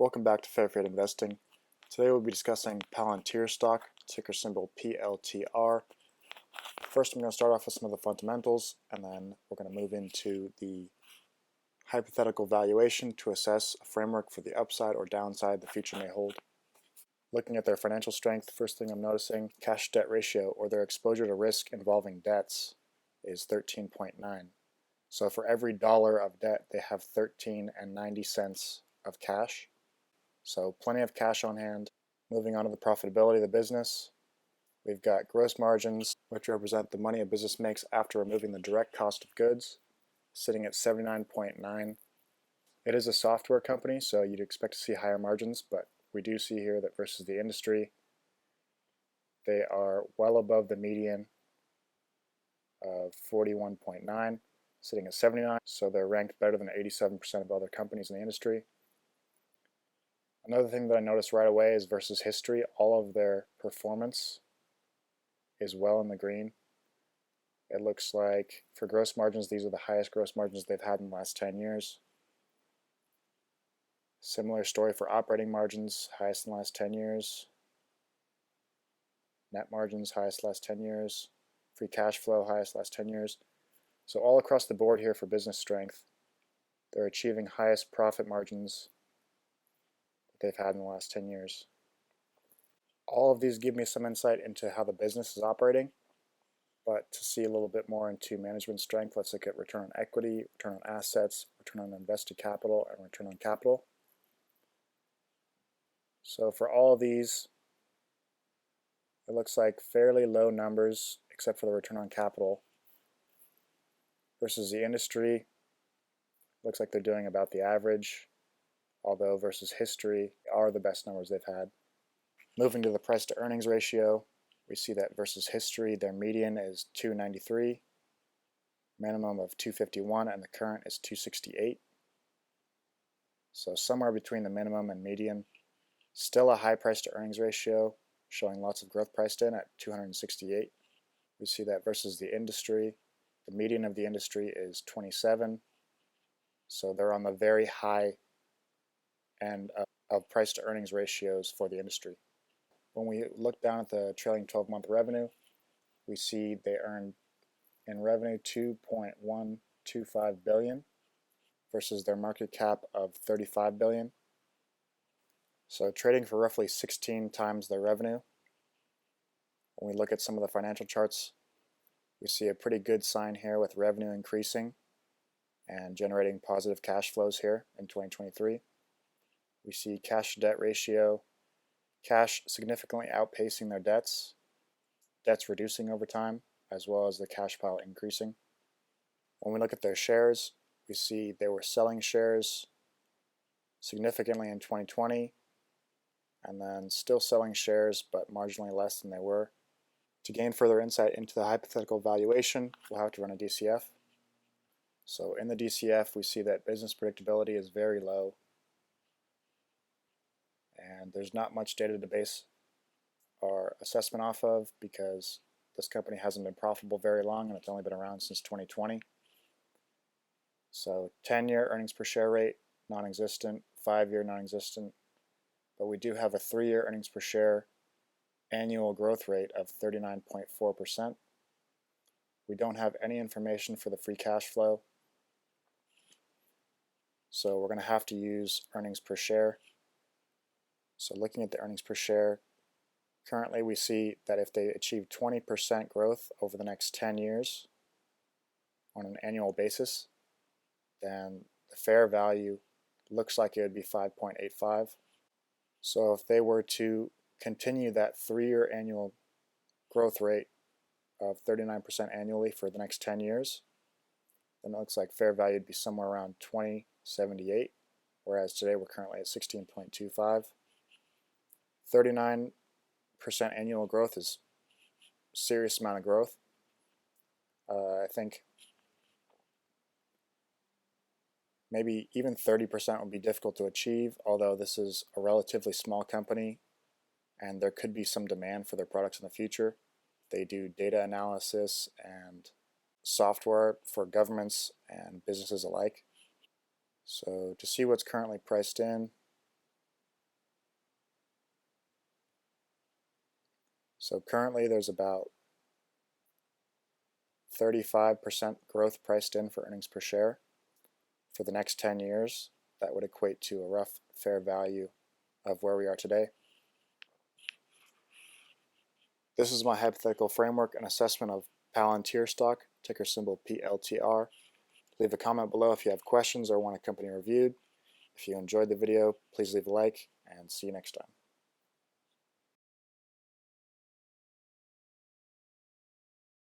Welcome back to Fair Trade Investing. Today we'll be discussing PALANTIR Stock, ticker symbol PLTR. First I'm going to start off with some of the fundamentals, and then we're going to move into the hypothetical valuation to assess a framework for the upside or downside the future may hold. Looking at their financial strength, first thing I'm noticing, cash debt ratio, or their exposure to risk involving debts, is 13.9. So for every dollar of debt, they have 13.90 cents of cash. So plenty of cash on hand. Moving on to the profitability of the business, we've got gross margins, which represent the money a business makes after removing the direct cost of goods, sitting at 79.9. It is a software company, so you'd expect to see higher margins, but we do see here that versus the industry, they are well above the median of 41.9, sitting at 79, so they're ranked better than 87% of other companies in the industry. Another thing that I noticed right away is versus history, all of their performance is well in the green. It looks like for gross margins, these are the highest gross margins they've had in the last 10 years. Similar story for operating margins, highest in the last 10 years. Net margins, highest last 10 years. Free cash flow, highest last 10 years. So all across the board here for business strength, they're achieving highest profit margins they've had in the last 10 years. All of these give me some insight into how the business is operating, but to see a little bit more into management strength, let's look at return on equity, return on assets, return on invested capital, and return on capital. So for all of these, it looks like fairly low numbers except for the return on capital. Versus the industry, looks like they're doing about the average, although versus history are the best numbers they've had. Moving to the price to earnings ratio, we see that versus history their median is 293, minimum of 251, and the current is 268. So somewhere between the minimum and median. Still a high price to earnings ratio, showing lots of growth priced in at 268. We see that versus the industry, the median of the industry is 27, so they're on the very high end of price to earnings ratios for the industry. When we look down at the trailing 12-month revenue, we see they earned in revenue $2.125 billion versus their market cap of $35 billion. So trading for roughly 16 times their revenue. When we look at some of the financial charts, we see a pretty good sign here with revenue increasing and generating positive cash flows here in 2023. We see cash to debt ratio, cash significantly outpacing their debts reducing over time, as well as the cash pile increasing. When we look at their shares, we see they were selling shares significantly in 2020, and then still selling shares, but marginally less than they were. To gain further insight into the hypothetical valuation, we'll have to run a DCF. So in the DCF, we see that business predictability is very low, and there's not much data to base our assessment off of because this company hasn't been profitable very long and it's only been around since 2020. So 10-year earnings per share rate, non-existent, 5-year non-existent, but we do have a 3-year earnings per share annual growth rate of 39.4%. We don't have any information for the free cash flow, so we're going to have to use earnings per share. So looking at the earnings per share, currently we see that if they achieve 20% growth over the next 10 years on an annual basis, then the fair value looks like it would be 5.85. So if they were to continue that 3-year annual growth rate of 39% annually for the next 10 years, then it looks like fair value would be somewhere around 2078, whereas today we're currently at 16.25. 39% annual growth is a serious amount of growth. I think maybe even 30% would be difficult to achieve, although this is a relatively small company and there could be some demand for their products in the future. They do data analysis and software for governments and businesses alike. So to see what's currently priced in, So currently there's about 35% growth priced in for earnings per share. For the next 10 years, that would equate to a rough fair value of where we are today. This is my hypothetical framework and assessment of PALANTIR stock, ticker symbol PLTR. Leave a comment below if you have questions or want a company reviewed. If you enjoyed the video, please leave a like, and see you next time.